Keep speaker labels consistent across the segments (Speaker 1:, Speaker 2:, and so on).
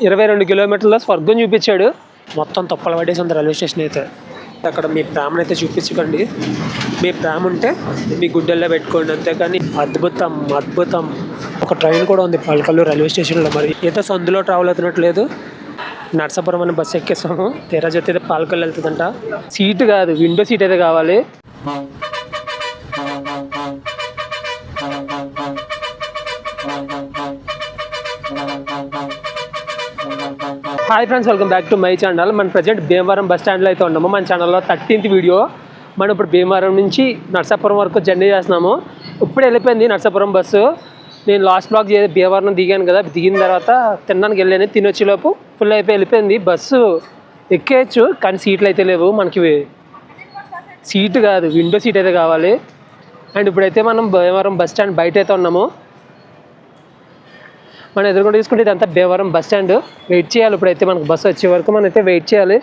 Speaker 1: 22 కిలోమీటర్ల స్వర్గం చూపించాడు. మొత్తం తొప్పలు పడేసి ఉంది రైల్వే స్టేషన్ అయితే. అక్కడ మీ ప్రేమను అయితే చూపించకండి. మీ ప్రేమ ఉంటే మీ గుడ్డెల్లో పెట్టుకోండి, అంతేకాని అద్భుతం అద్భుతం. ఒక ట్రైన్ కూడా ఉంది పాలకొల్లు రైల్వే స్టేషన్లో. మరి ఏదో సందులో ట్రావెల్ అవుతున్నట్లేదు. నర్సాపురం అని బస్సు ఎక్కేసాము. తీరా చూస్తే పాలకొల్లు వెళ్తుందంట. సీటు కాదు, విండో సీట్ అయితే కావాలి. Hi friends, welcome back to my channel. మన ప్రజెంట్ భీమవరం బస్ స్టాండ్లో అయితే ఉన్నాము. మన ఛానల్లో 13th వీడియో. మనం ఇప్పుడు భీమవరం నుంచి నర్సాపురం వరకు జర్నీ చేస్తున్నాము. ఇప్పుడు వెళ్ళిపోయింది నర్సాపురం బస్సు. నేను లాస్ట్ బ్లాక్ భీమవరం దిగాను కదా, దిగిన తర్వాత తినడానికి వెళ్ళాను. తినొచ్చేలోపు ఫుల్ అయిపోయి వెళ్ళిపోయింది బస్సు. ఎక్కేయచ్చు కానీ సీట్లు అయితే లేవు. మనకి సీటు కాదు, విండో సీట్ అయితే కావాలి. అండ్ ఇప్పుడైతే మనం భీమవరం బస్ స్టాండ్ బయట అయితే ఉన్నాము. మనం ఎదురుకుండా తీసుకుంటే ఇదంతా భీమవరం బస్ స్టాండ్. వెయిట్ చేయాలి ఇప్పుడైతే మనకు బస్సు వచ్చే వరకు మనం అయితే వెయిట్ చేయాలి.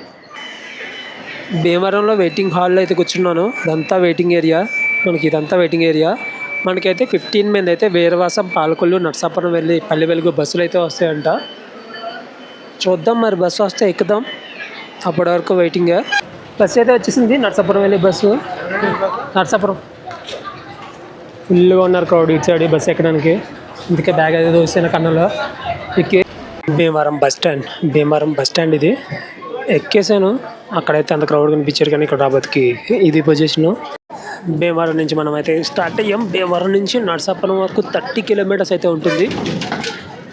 Speaker 1: భీమవరంలో వెయిటింగ్ హాల్లో అయితే కూర్చున్నాను. ఇదంతా వెయిటింగ్ ఏరియా. ఇదంతా వెయిటింగ్ ఏరియా. మనకైతే 15 మంది అయితే వీరవాసం, పాలకొల్లు, నర్సాపురం వెళ్ళి పల్లె వెలుగు బస్సులు అయితే వస్తాయంట. చూద్దాం, మరి బస్సు వస్తే ఎక్కుదాం. అప్పటి వరకు వెయిటింగ్. బస్సు అయితే వచ్చేసింది, నర్సాపురం వెళ్ళి బస్సు. నర్సాపురం ఫుల్గా ఉన్నారు క్రౌడ్ ఇటు సైడ్ బస్సు ఎక్కడానికి. ఇందుకే బ్యాగ్ అయితే దోసిన కన్నులో ఎక్కి. భీమవరం బస్ స్టాండ్ ఇది. ఎక్కేసాను. అక్కడైతే అంత క్రౌడ్ కనిపించారు కానీ ఇక్కడ రాబోతుకి ఇది పొజిషను. భీమవరం నుంచి మనం అయితే స్టార్ట్ అయ్యాం. భీమవరం నుంచి నర్సాపురం వరకు 30 కిలోమీటర్స్ అయితే ఉంటుంది.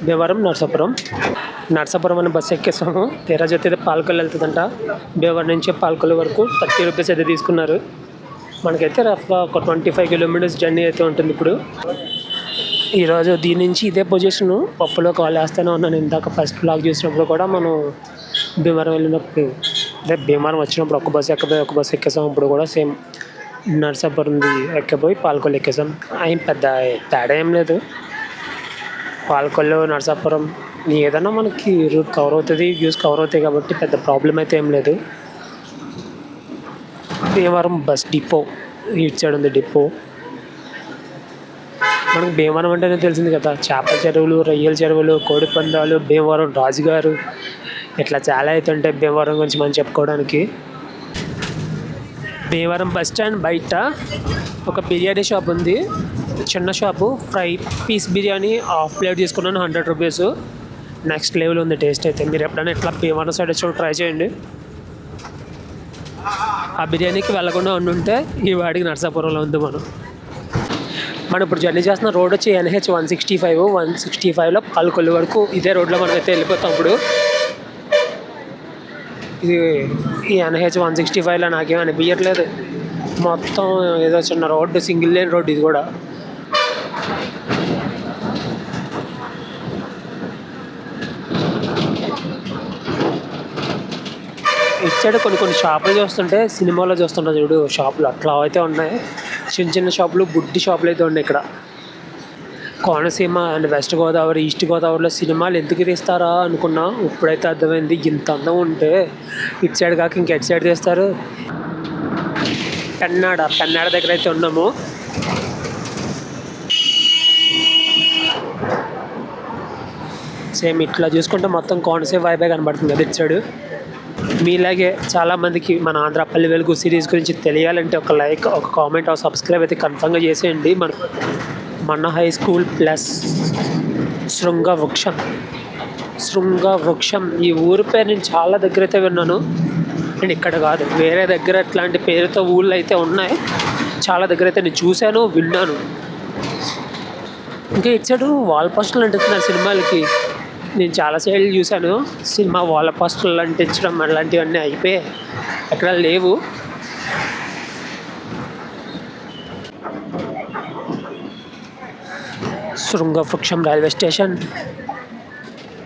Speaker 1: భీమవరం నర్సాపురం అనే బస్సు ఎక్కేసాము. తీరా చూస్తే పాలకొల్లు వెళ్తుందంట. భీమవరం నుంచి పాలకొల్లు వరకు 30 రూపీస్ అయితే తీసుకున్నారు. మనకైతే రఫ్గా ఒక 25 కిలోమీటర్స్ జర్నీ అయితే ఉంటుంది. ఇప్పుడు ఈరోజు దీని నుంచి ఇదే పొజిషను పప్పులో కాల్ వేస్తూనే ఉన్నాను. ఇందాక ఫస్ట్ బ్లాగ్ చూసినప్పుడు కూడా మనం భీమవరం వెళ్ళినప్పుడు, అదే భీమవరం వచ్చినప్పుడు ఒక బస్సు ఎక్కేసాం. ఇప్పుడు కూడా సేమ్ నర్సాపురంది ఎక్కిపోయి పాలకొల్లు ఎక్కేసాం. పెద్ద తేడా ఏం లేదు. పాలకొల్లు, నర్సాపురం ఏదైనా మనకి రూట్ కవర్ అవుతుంది, వ్యూస్ కవర్ అవుతాయి కాబట్టి పెద్ద ప్రాబ్లం అయితే ఏం లేదు. భీమవరం బస్ డిపో ఇటు సైడ్ ఉంది డిపో. మనకు భీమవరం అంటేనే తెలిసింది కదా, చేపల చెరువులు, రొయ్యల చెరువులు, కోడి పందాలు, భీమవరం రాజుగారు, ఇట్లా చాలా అయితే ఉంటాయి భీమవరం గురించి మనం చెప్పుకోవడానికి. భీమవరం బస్ స్టాండ్ బయట ఒక బిర్యానీ షాప్ ఉంది, చిన్న shop. Fry piece biryani half plate తీసుకున్నాను, 100 రూపీస్. నెక్స్ట్ లెవెల్ ఉంది టేస్ట్ అయితే. మీరు ఎప్పుడైనా ఇట్లా భీమవరం సైడ్ వచ్చి ట్రై చేయండి. ఆ బిర్యానీకి వెళ్ళకుండా ఉండుంటే ఈ వాడికి నర్సాపురంలో ఉంది. మనం ఇప్పుడు జర్నీ చేస్తున్న రోడ్ వచ్చి NH 165లో పాలకొల్లు వరకు ఇదే రోడ్లో మనం అయితే వెళ్ళిపోతాం. ఇప్పుడు ఇది ఈ NH 165లో నాకేం అనిపించట్లేదు. మొత్తం ఏదో చిన్న రోడ్డు, సింగిల్ లేన్ రోడ్డు ఇది కూడా. ఇచ్చాడు కొన్ని షాపులు చూస్తుంటే సినిమాలో చూస్తుంటా చూడు, షాపులు అట్లా అయితే ఉన్నాయి. చిన్న షాపులు, బుడ్డి షాపులు అయితే ఉన్నాయి ఇక్కడ. Konaseema and west Godavari, east గోదావరిలో సినిమాలు ఎందుకు తీస్తారా అనుకున్నా. ఇప్పుడైతే అర్థమైంది, ఇంత అందం ఉంటే ఇటు సైడ్ కాక ఇంకెటు సైడ్ తీస్తారు. పెన్నాడ దగ్గర అయితే ఉన్నాము. సేమ్ ఇట్లా చూసుకుంటే మొత్తం కోనసీమ వైబే కనబడుతుంది కదా ఇటు సైడ్. మీలాగే చాలామందికి మన ఆంధ్ర పల్లె వెలుగు సిరీస్ గురించి తెలియాలంటే ఒక లైక్, ఒక కామెంట్, ఒక సబ్స్క్రైబ్ అయితే కన్ఫర్మ్గా చేసేయండి. మన హై స్కూల్ ప్లస్ శృంగవృక్షం ఈ ఊరి పేరు నేను చాలా దగ్గర అయితే విన్నాను. అండ్ ఇక్కడ కాదు, వేరే దగ్గర ఇట్లాంటి పేరుతో ఊళ్ళు అయితే ఉన్నాయి. చాలా దగ్గర అయితే నేను చూశాను, విన్నాను. ఇంకా ఇటు సైడు వాల్ పోస్టర్లు అంటున్నారు సినిమాలకి. నేను చాలా సైడ్లు చూశాను. సినిమా వాల్ పోస్టర్లు అంటించడం అలాంటివన్నీ అయిపోయాయి, ఎక్కడ లేవు. Srungavruksham railway station.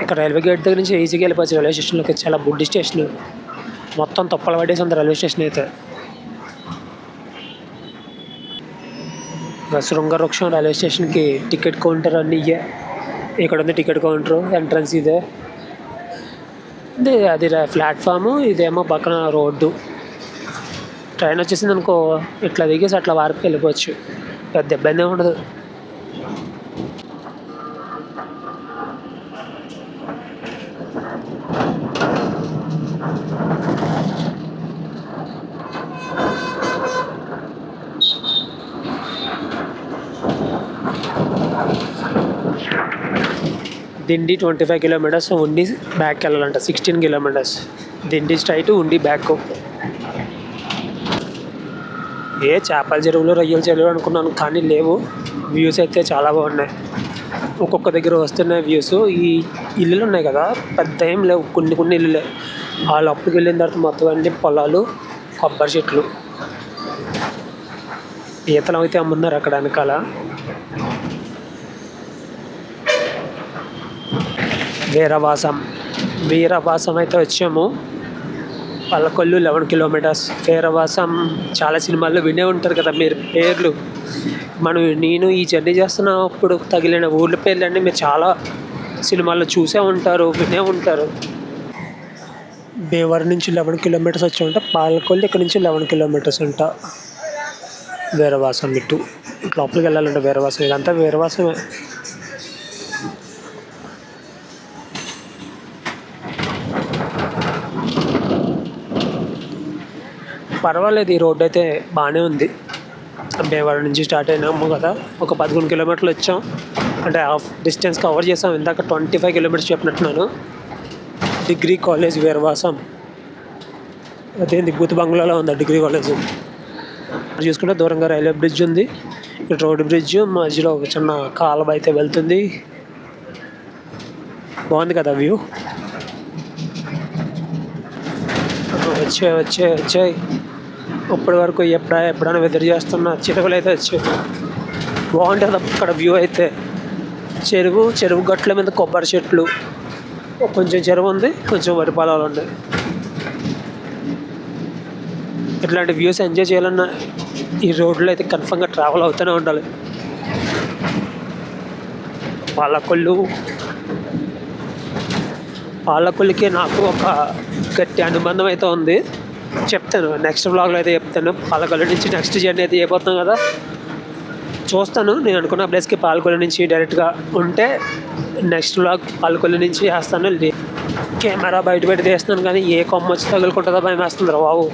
Speaker 1: ఇక్కడ రైల్వే గేట్ దగ్గర నుంచి ఈజీగా వెళ్ళిపోవచ్చు రైల్వే స్టేషన్లోకి. చాలా బుడ్డి స్టేషన్, మొత్తం తొప్పలు పడేసి ఉంది రైల్వే స్టేషన్ అయితే. శృంగవృక్షం రైల్వే స్టేషన్కి టికెట్ కౌంటర్ అన్నీ ఇయ్యే. ఇక్కడ ఉంది టికెట్ కౌంటరు, ఎంట్రన్స్ ఇదే. అది ప్లాట్ఫాము, ఇదేమో పక్కన రోడ్డు. ట్రైన్ వచ్చేసింది అనుకో, ఇట్లా దిగేసి అట్లా వారికి వెళ్ళిపోవచ్చు, పెద్ద ఇబ్బంది ఉండదు. దిండి 25 కిలోమీటర్స్, ఉండి బ్యాక్ వెళ్ళాలంట 16 కిలోమీటర్స్. దిండి స్ట్రైట్, ఉండి బ్యాక్. చేపల చెరువులు, రొయ్యల చెరువులు అనుకున్నాను కానీ లేవు. వ్యూస్ అయితే చాలా బాగున్నాయి. ఒక్కొక్క దగ్గర వస్తున్నాయి వ్యూస్. ఈ ఇల్లులు ఉన్నాయి కదా, పెద్ద ఏం లేవు, కొన్ని ఇల్లులే. ఆ లోపలికి వెళ్ళిన తర్వాత మొత్తం అన్ని పొలాలు, కొబ్బరి చెట్లు. ఈతలు అయితే అమ్మున్నారు అక్కడ వెనకాల. వీరవాసం అయితే వచ్చాము. పాలకొల్లు 11 కిలోమీటర్స్. వీరవాసం చాలా సినిమాల్లో వినే ఉంటారు కదా మీరు పేర్లు. నేను ఈ జర్నీ చేస్తున్నప్పుడు తగిలిన ఊర్ల పేర్లన్నీ మీరు చాలా సినిమాల్లో చూసే ఉంటారు, వినే ఉంటారు. భీమవరం నుంచి 11 కిలోమీటర్స్ వచ్చామంట. పాలకొల్లు ఇక్కడ నుంచి 11 కిలోమీటర్స్ అంట. వీరవాసం ఇటు లోపలికి వెళ్ళాలంటే వీరవాసం. ఇదంతా వీరవాసమే. పర్వాలేదు, ఈ రోడ్డు అయితే బాగానే ఉంది. భీమవరం నుంచి స్టార్ట్ అయినాము కదా, ఒక 11 కిలోమీటర్లు వచ్చాం. అంటే హాఫ్ డిస్టెన్స్ కవర్ చేసాం. ఇందాక 25 కిలోమీటర్స్ చెప్పినట్టున్నాను. Degree college Veeravasam. అదేంది బూత్ బంగ్లాలో ఉంది డిగ్రీ కాలేజ్. చూసుకుంటే దూరంగా రైల్వే బ్రిడ్జ్ ఉంది. ఇక్కడ రోడ్ బ్రిడ్జ్ మధ్యలో ఒక చిన్న కాలువ అయితే వెళ్తుంది. బాగుంది కదా వ్యూ. వచ్చాయి ఇప్పటి వరకు ఎప్పుడైనా ఎదురు చేస్తున్న చెరువులు అయితే వచ్చాయి. బాగుంటుంది అక్కడ వ్యూ అయితే. చెరువు గట్ల మీద కొబ్బరి చెట్లు, కొంచెం చెరువు ఉంది, కొంచెం వరి పొలాలు ఉన్నాయి. ఇట్లాంటి వ్యూస్ ఎంజాయ్ చేయాలన్నా ఈ రోడ్లో అయితే కన్ఫర్మ్గా ట్రావెల్ అవుతూనే ఉండాలి. పాలకొల్లుకి నాకు ఒక గట్టి అనుబంధం అయితే ఉంది. చెప్తాను నెక్స్ట్ వ్లాగ్లో అయితే చెప్తాను. పాలకొల్లు నుంచి నెక్స్ట్ జర్నీ అయితే అయిపోతాం కదా, చూస్తాను. నేను అనుకున్న ప్లేస్కి పాలకొల్లు నుంచి డైరెక్ట్గా ఉంటే నెక్స్ట్ వ్లాగ్ పాలకొల్లు నుంచి వేస్తాను. కెమెరా బయట పెట్టి తీస్తున్నాను కానీ ఏ కొమ్మ వచ్చి తగులుకుంటుందో భయం వేస్తుంది రా బాబు.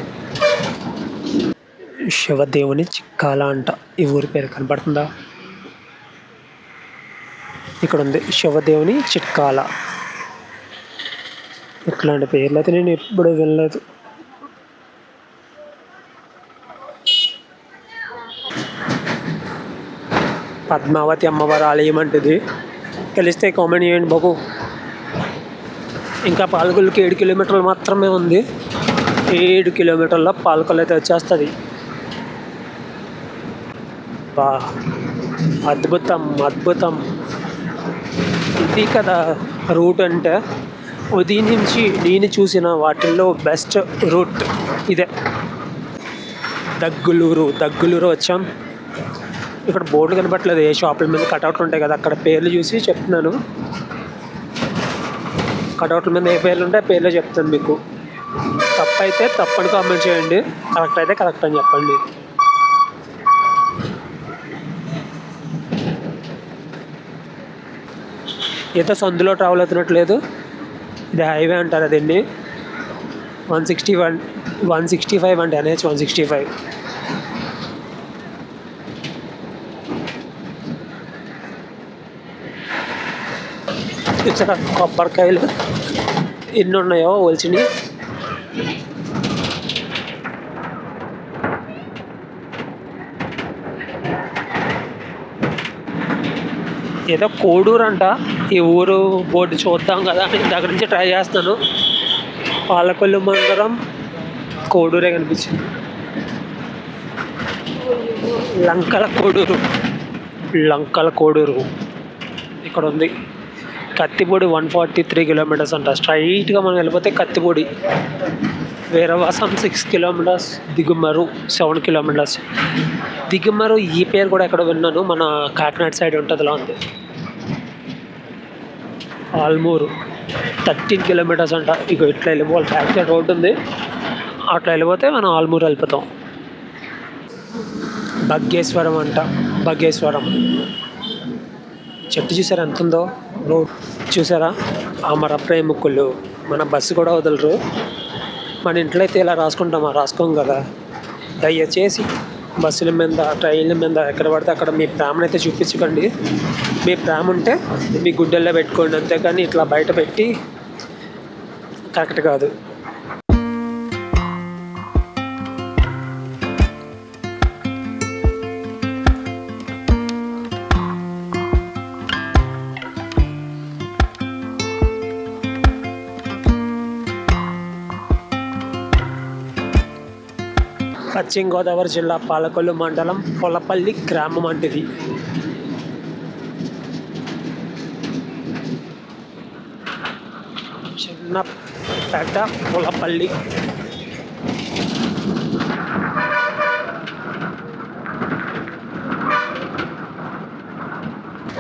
Speaker 1: శివదేవుని చిక్కాల అంట ఈ ఊరి పేరు. కనపడుతుందా? ఇక్కడ ఉంది శివదేవుని చిట్కాల. ఇట్లాంటి పేర్లు అయితే నేను ఎప్పుడు వినలేదు. పద్మావతి అమ్మవారి ఆలయం అంటది. తెలిస్తే కామెంట్ చేయండి బాబు. ఇంకా పాలకొల్లుకి 7 కిలోమీటర్లు మాత్రమే ఉంది. 7 కిలోమీటర్ల పాలకొల్లు అయితే వచ్చేస్తుంది. అద్భుతం. ఇది కదా రూట్ అంటే. ఉదయం నుంచి నేను చూసిన వాటిల్లో బెస్ట్ రూట్ ఇదే. దగ్గులూరు వచ్చాం. ఇక్కడ బోర్డు కనపట్లేదు, ఏ షాపుల మీద కటౌట్లు ఉంటాయి కదా, అక్కడ పేర్లు చూసి చెప్తున్నాను. కటౌట్ల మీద ఏ పేర్లు ఉంటాయి పేర్లు చెప్తాను మీకు. తప్పైతే తప్పని కామెంట్ చేయండి, కరెక్ట్ అయితే కరెక్ట్ అని చెప్పండి. ఏదో సందులో ట్రావెల్ అవుతున్నట్లేదు. ఇది హైవే అంటారు దీన్ని. 165 అంటే NH 165. ఇక్కడ కొబ్బరికాయలు ఎన్ని ఉన్నాయో ఒలిచిని. ఏదో కోడూరు అంట ఈ ఊరు. బోర్డు చూద్దాం కదా అని దగ్గర నుంచి ట్రై చేస్తాను. పాలకొల్లు మండలం కోడూరే కనిపించింది. లంకల కోడూరు ఇక్కడ ఉంది. కత్తిపూడి 143 కిలోమీటర్స్ అంట. స్ట్రైట్గా మనం వెళ్ళిపోతే కత్తిపూడి. వీరవాసం 6 కిలోమీటర్స్. దిగుమరు 7 కిలోమీటర్స్. దిగుమరు ఈ పేరు కూడా ఎక్కడ విన్నాను, మన కాకినాడ సైడ్ ఉంటుందిలా ఉంది. ఆల్మూరు 13 కిలోమీటర్స్ అంట. ఇక ఇట్లా వెళ్ళిపోవాలి, బ్యాక్ సైడ్ రోడ్డు ఉంది, అట్లా వెళ్ళిపోతే మనం ఆల్మూరు వెళ్ళిపోతాం. బగ్గేశ్వరం అంట. చెట్టు చూసారా ఎంత ఉందో. రోడ్ చూసారా, అమర ప్రేమికులు. మన బస్సు కూడా వదలరు. మన ఇంట్లో అయితే ఇలా రాసుకోం కదా. దయచేసి బస్సుల మీద, ట్రైన్ల మీద ఎక్కడ పడితే అక్కడ మీ ప్రేమను అయితే చూపించకండి. మీ ప్రేమ ఉంటే మీ గుడ్డెల్లో పెట్టుకోండి, అంతేకాని ఇట్లా బయట పెట్టి కరెక్ట్ కాదు. పశ్చిమ గోదావరి జిల్లా పాలకొల్లు మండలం పొలపల్లి గ్రామం అంటిది. చిన్నపేట పొలపల్లి.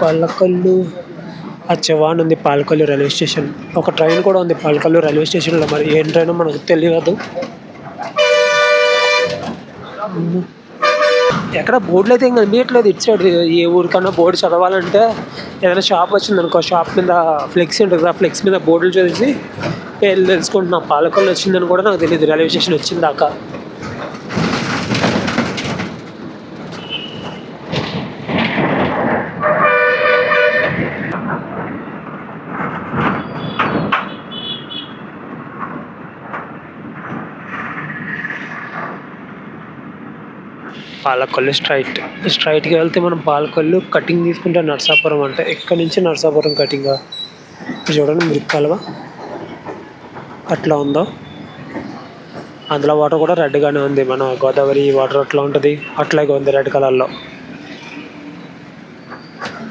Speaker 1: పాలకొల్లు అచ్చవాన్ ఉంది. Palakollu railway station. ఒక ట్రైన్ కూడా ఉంది పాలకొల్లు రైల్వే స్టేషన్లో. మరి ఏం ట్రైన్ మనకు తెలియదు. ఎక్కడ బోర్డులు అయితే ఏం కనిపించట్లేదు ఇటు సైడ్. ఏ ఊరికన్నా బోర్డు చదవాలంటే ఏదైనా షాప్ వచ్చిందనుకో, షాప్ మీద ఫ్లెక్సీ ఉంటుంది, ఆ ఫ్లెక్స్ మీద బోర్డులు చూసి పేర్లు తెలుసుకుంటున్నాం. పాలకొల్లు వచ్చిందని కూడా నాకు తెలియదు రైల్వే స్టేషన్ వచ్చిందాకా. పాలకొల్లు స్ట్రైట్కి వెళ్తే మనం పాలకొల్లు కటింగ్ తీసుకుంటే నర్సాపురం అంటే ఇక్కడ నుంచి నర్సాపురం కటింగ్. చూడండి మీరు కాలువ అట్లా ఉందో, అందులో వాటర్ కూడా రెడ్గానే ఉంది. మన గోదావరి వాటర్ అట్లా ఉంటుంది, అట్లాగే ఉంది రెడ్ కలర్లో.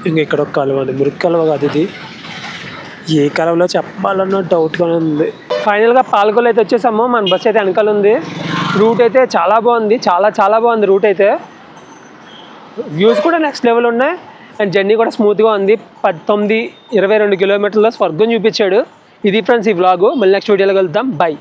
Speaker 1: ఇంకా ఇక్కడ ఒక కాలువ ఉంది, మురికి కాలువ కాదు ఇది. ఏ కాలువలో చెప్పాలన్న డౌట్గానే ఉంది. ఫైనల్గా పాలకొల్లు అయితే వచ్చేసాము. మన బస్ అయితే వెనకాల ఉంది. రూట్ అయితే చాలా బాగుంది, చాలా బాగుంది రూట్ అయితే. వ్యూస్ కూడా నెక్స్ట్ లెవెల్ ఉన్నాయి అండ్ జర్నీ కూడా స్మూత్గా ఉంది. 19-22 కిలోమీటర్ల స్వర్గం చూపించాడు. ఇది ఫ్రెండ్స్ ఈ వ్లాగు. మళ్ళీ నెక్స్ట్ వీడియోలో కలుద్దాం. బై.